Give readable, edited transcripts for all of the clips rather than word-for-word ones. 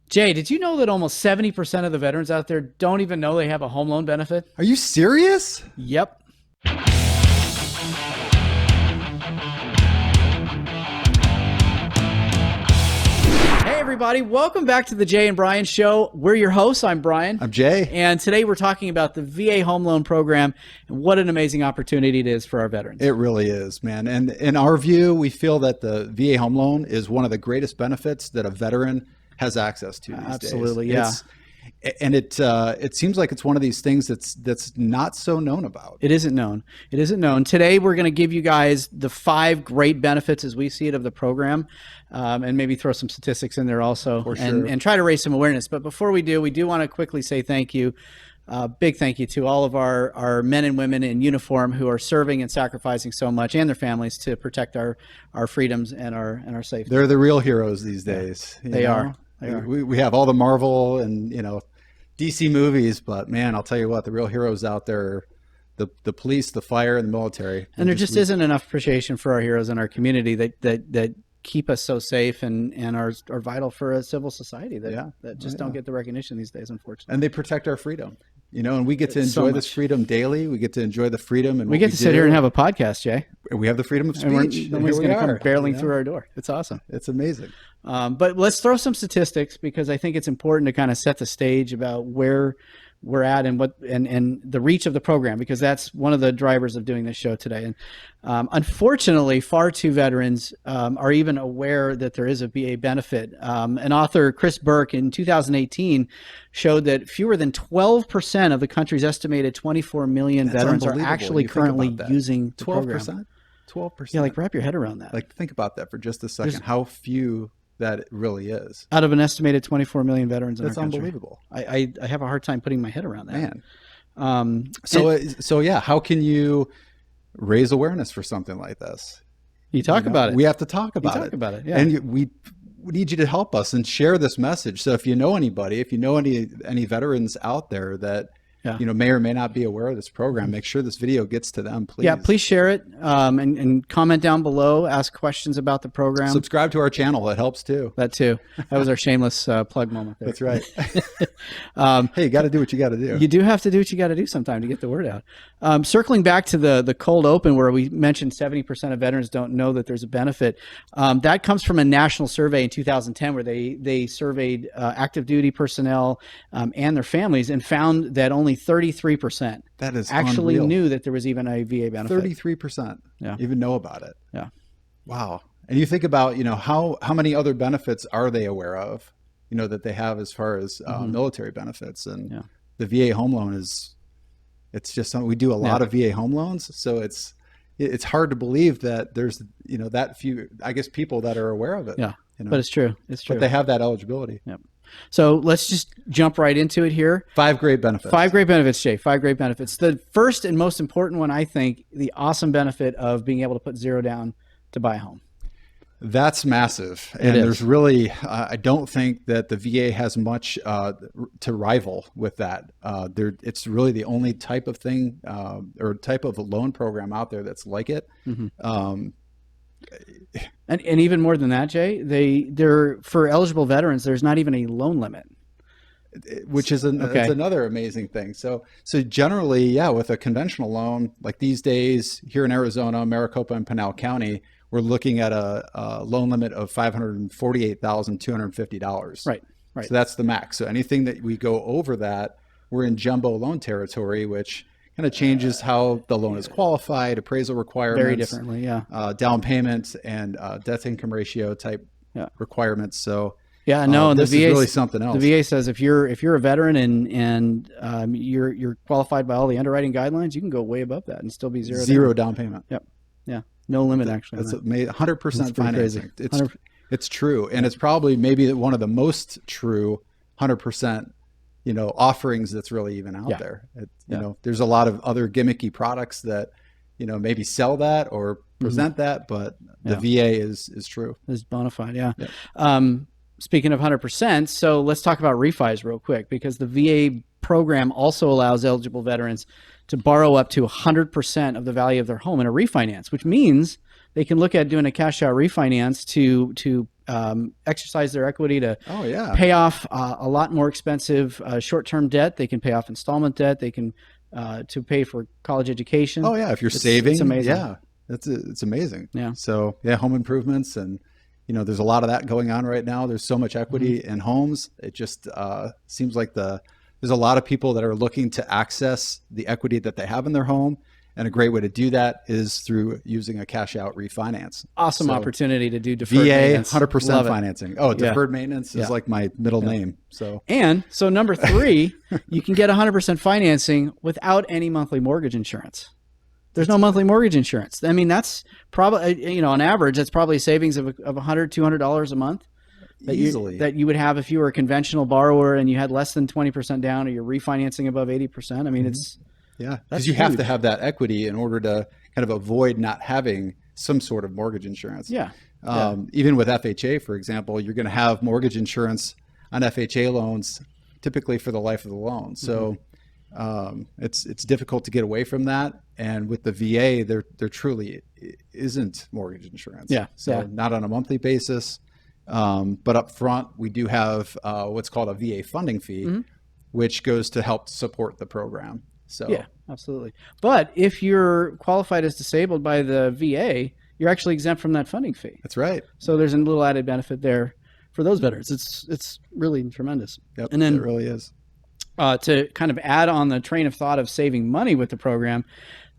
Jay, did you know that almost 70% of the veterans out there don't even know they have a home loan benefit? Are you serious? Yep. Hey everybody, welcome back to the Jay and Brian Show. We're your hosts. I'm Brian. I'm Jay. And today we're talking about the VA home loan program and what an amazing opportunity it is for our veterans. It really is, man. And in our view, we feel that the VA home loan is one of the greatest benefits that a veteran has access to these days. Absolutely, yeah. And it seems like it's one of these things that's not so known about. It isn't known. It isn't known. Today we're going to give you guys the 5 great benefits as we see it of the program, and maybe throw some statistics in there also, For sure. and try to raise some awareness. But before we do want to quickly say thank you. Big thank you to all of our men and women in uniform who are serving and sacrificing so much, and their families, to protect our freedoms and our safety. They're the real heroes these days. They are. We have all the Marvel and DC movies, but man, I'll tell you what, the real heroes out there, the police, the fire, and the military. And there just isn't enough appreciation for our heroes in our community that keep us so safe and are vital for a civil society that just don't get the recognition these days, unfortunately. And they protect our freedom, and we get to enjoy this freedom daily. We get to enjoy the freedom, and we get to sit here and have a podcast, Jay. We have the freedom of speech. Nobody's going to come barreling through our door. It's awesome. It's amazing. But let's throw some statistics, because I think it's important to kind of set the stage about where we're at and what and the reach of the program, because that's one of the drivers of doing this show today. And unfortunately, far too veterans are even aware that there is a VA benefit. An author, Chris Burke, in 2018 showed that fewer than 12% of the country's estimated 24 million veterans are actually currently using the 12%. 12%. Yeah, like wrap your head around that. Like think about that for just a second. How few that it really is. Out of an estimated 24 million veterans in our country. That's unbelievable. I have a hard time putting my head around that. Man. So yeah, how can you raise awareness for something like this? You talk about it. We have to talk about it. Talk about it, yeah. And we need you to help us and share this message. So if you know anybody, if you know any veterans out there that may or may not be aware of this program, make sure this video gets to them, please. Yeah, please share it, and comment down below, ask questions about the program. Subscribe to our channel. It helps too. That too. That was our shameless plug moment there. That's right. Hey, you got to do what you got to do. You do have to do what you got to do sometime to get the word out. Circling back to the cold open, where we mentioned 70% of veterans don't know that there's a benefit. That comes from a national survey in 2010 where they surveyed active duty personnel and their families, and found that only 33% that is actually unreal. Knew that there was even a VA benefit. 33% even know about it. Yeah. Wow. And you think about, how many other benefits are they aware of, that they have as far as military benefits. And the VA home loan it's just something we do a lot of VA home loans. So it's hard to believe that there's, that few, I guess, people that are aware of it. Yeah. But it's true. It's true. But they have that eligibility. Yep. So let's just jump right into it here. 5 great benefits. 5 great benefits, Jay. 5 great benefits. The first and most important one, I think, the awesome benefit of being able to put zero down to buy a home. That's massive. And there's really, I don't think that the VA has much to rival with that. It's really the only type of thing or type of a loan program out there that's like it. Mm-hmm. And even more than that, Jay, they're for eligible veterans, there's not even a loan limit, which is it's another amazing thing. So generally, with a conventional loan, like these days here in Arizona, Maricopa and Pinal County, we're looking at a loan limit of $548,250. Right. So that's the max. So anything that we go over that, we're in jumbo loan territory, which kind of changes how the loan is qualified, appraisal requirements, very differently, down payments and debt to income ratio type requirements. So this is really something else. The VA says if you're a veteran and you're qualified by all the underwriting guidelines, you can go way above that and still be zero down payment. Yep. Yeah. No limit actually. That's 100% financing. It's true, and it's probably maybe one of the most true 100%. Offerings that's really even out there. There's a lot of other gimmicky products that, maybe sell that or present that, but the VA is true. Is bona fide. Yeah. Speaking of 100%, so let's talk about refis real quick, because the VA program also allows eligible veterans to borrow up to 100% of the value of their home in a refinance, which means they can look at doing a cash out refinance to exercise their equity to Oh yeah. pay off a lot more expensive short-term debt. They can pay off installment debt. They can to pay for college education. Oh yeah. If you're saving, it's amazing. yeah, it's amazing. Yeah. So yeah, home improvements, and there's a lot of that going on right now. There's so much equity in homes. It just seems like there's a lot of people that are looking to access the equity that they have in their home. And a great way to do that is through using a cash out refinance. Awesome opportunity to do deferred VA, maintenance. 100% financing. Oh, deferred maintenance is like my middle name. So number 3, you can get 100% financing without any monthly mortgage insurance. There's no monthly mortgage insurance. I mean, that's probably, on average, that's probably a savings of $100, $200 a month. That you would have if you were a conventional borrower and you had less than 20% down, or you're refinancing above 80%. I mean, it's because you have to have that equity in order to kind of avoid not having some sort of mortgage insurance. Even with FHA, for example, you're going to have mortgage insurance on FHA loans typically for the life of the loan. So it's difficult to get away from that. And with the VA, there truly isn't mortgage insurance. Not on a monthly basis. But up front, we do have what's called a VA funding fee, which goes to help support the program. So yeah, absolutely. But if you're qualified as disabled by the VA, you're actually exempt from that funding fee. That's right. So there's a little added benefit there for those veterans. It's really tremendous. Yep, and then it really is. To kind of add on the train of thought of saving money with the program,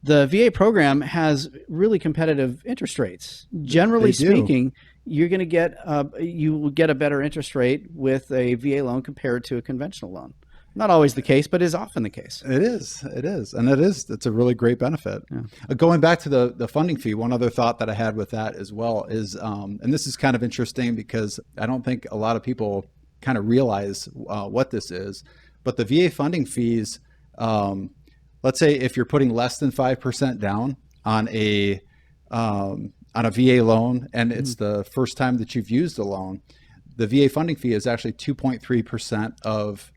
the VA program has really competitive interest rates. Generally speaking, you're going to get you will get a better interest rate with a VA loan compared to a conventional loan. Not always the case, but is often the case. It is. And it's a really great benefit. Yeah. Going back to the funding fee, one other thought that I had with that as well is, and this is kind of interesting because I don't think a lot of people kind of realize what this is, but the VA funding fees, let's say if you're putting less than 5% down on a VA loan, and it's the first time that you've used a loan, the VA funding fee is actually 2.3% of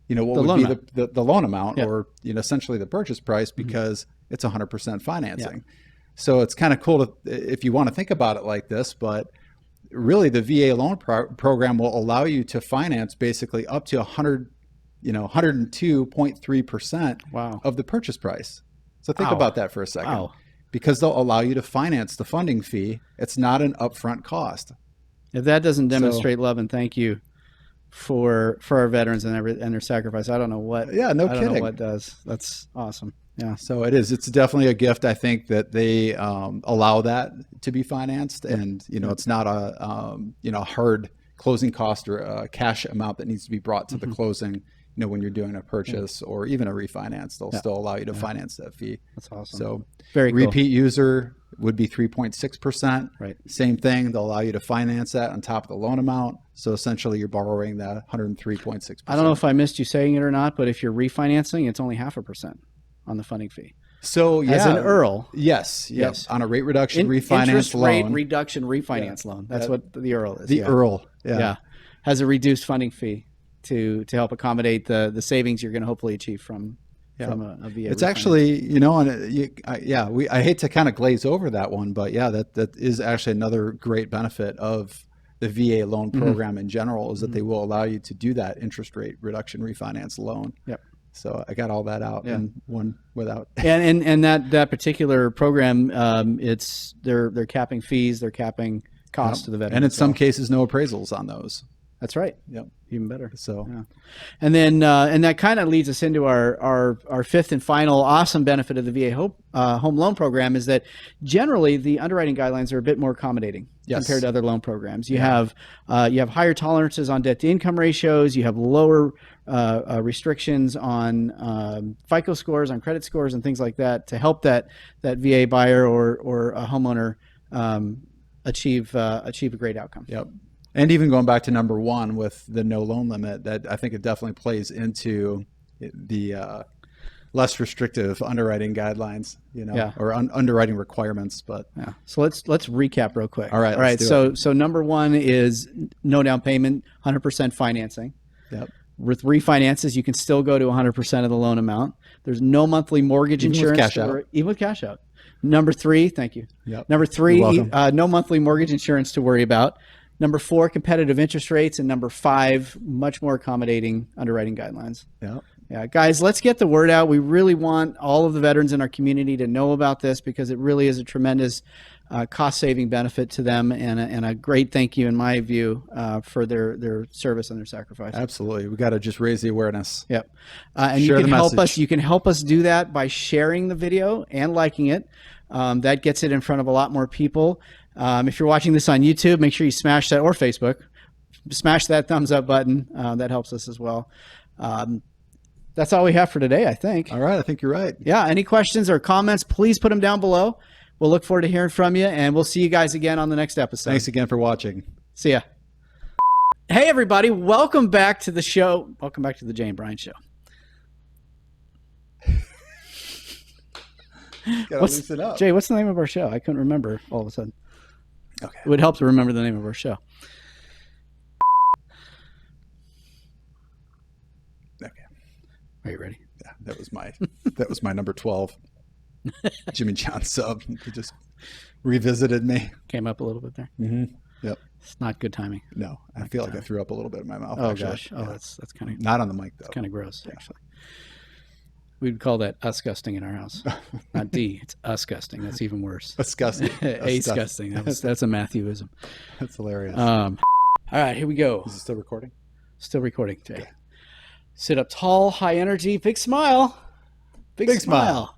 what would be the loan amount, or essentially the purchase price, because it's 100% financing. So it's kind of cool if you want to think about it like this, but really the VA loan program will allow you to finance basically up to 102.3% of the purchase price. So think about that for a second, because they'll allow you to finance the funding fee. It's not an upfront cost. If that doesn't demonstrate love and thank you for our veterans and their sacrifice, I don't know what. Yeah, no kidding. I don't know what does. That's awesome. Yeah. So it is. It's definitely a gift. I think that they allow that to be financed, and it's not a hard closing cost or a cash amount that needs to be brought to the closing. When you're doing a purchase or even a refinance, they'll still allow you to finance that fee. That's awesome. So very cool. Repeat user would be 3.6%. Right. Same thing. They'll allow you to finance that on top of the loan amount. So essentially you're borrowing that 103.6%. I don't know if I missed you saying it or not, but if you're refinancing, it's only 0.5% on the funding fee. So as an EARL. Yes. On a rate reduction refinance interest loan. Rate reduction refinance loan. That's what the EARL is. The EARL. Yeah. Has a reduced funding fee to help accommodate the savings you're going to hopefully achieve from a VA. It's actually, I hate to kind of glaze over that one, but that is actually another great benefit of the VA loan program in general, is that they will allow you to do that interest rate reduction refinance loan. Yep. So I got all that out in one without. and that particular program, they're capping fees, they're capping costs to the veteran. And in some cases, no appraisals on those. That's right. Yep. Even better. So, and then and that kind of leads us into our fifth and final awesome benefit of the VA home loan program, is that generally the underwriting guidelines are a bit more accommodating compared to other loan programs. You have higher tolerances on debt to income ratios. You have lower restrictions on FICO scores, on credit scores, and things like that to help that VA buyer or a homeowner achieve a great outcome. Yep. And even going back to number one with the no loan limit, that I think it definitely plays into the less restrictive underwriting guidelines, or underwriting requirements. But so let's recap real quick. All right. So number one is no down payment, 100% financing. Yep. With refinances, you can still go to 100% of the loan amount. There's no monthly mortgage insurance, even with cash out. Number three, thank you. Yep. Number three, no monthly mortgage insurance to worry about. Number 4, competitive interest rates. And number 5, much more accommodating underwriting guidelines. Yeah. Yeah, guys, let's get the word out. We really want all of the veterans in our community to know about this because it really is a tremendous cost-saving benefit to them, and a great thank you, in my view, for their service and their sacrifice. Absolutely, we got to just raise the awareness. Yep, and you can help us. You can help us do that by sharing the video and liking it. That gets it in front of a lot more people. If you're watching this on YouTube, make sure you smash that, or Facebook, smash that thumbs up button. That helps us as well. That's all we have for today, I think. All right, I think you're right. Yeah, any questions or comments, please put them down below. We'll look forward to hearing from you, and we'll see you guys again on the next episode. Thanks again for watching. See ya. Hey, everybody. Welcome back to the show. Welcome back to the Jay and Brian Show. Gotta loosen up. Jay, what's the name of our show? I couldn't remember all of a sudden. Okay. It would help to remember the name of our show. Okay. Are you ready? Yeah, that was my number 12. Jimmy John sub. He just revisited me. Came up a little bit there. Mm-hmm. Yep. It's not good timing. No, I feel like I threw up a little bit in my mouth. Oh, actually. gosh. Oh, yeah. that's kind of... Not on the mic, though. It's kind of gross, actually. We'd call that us-gusting in our house. Not D. It's us-gusting. That's even worse. Disgusting. A-sgusting. That's a Matthewism. That's hilarious. All right, here we go. Is it still recording? Still recording, Jay. Okay. Sit up tall, high energy, big smile. Big smile.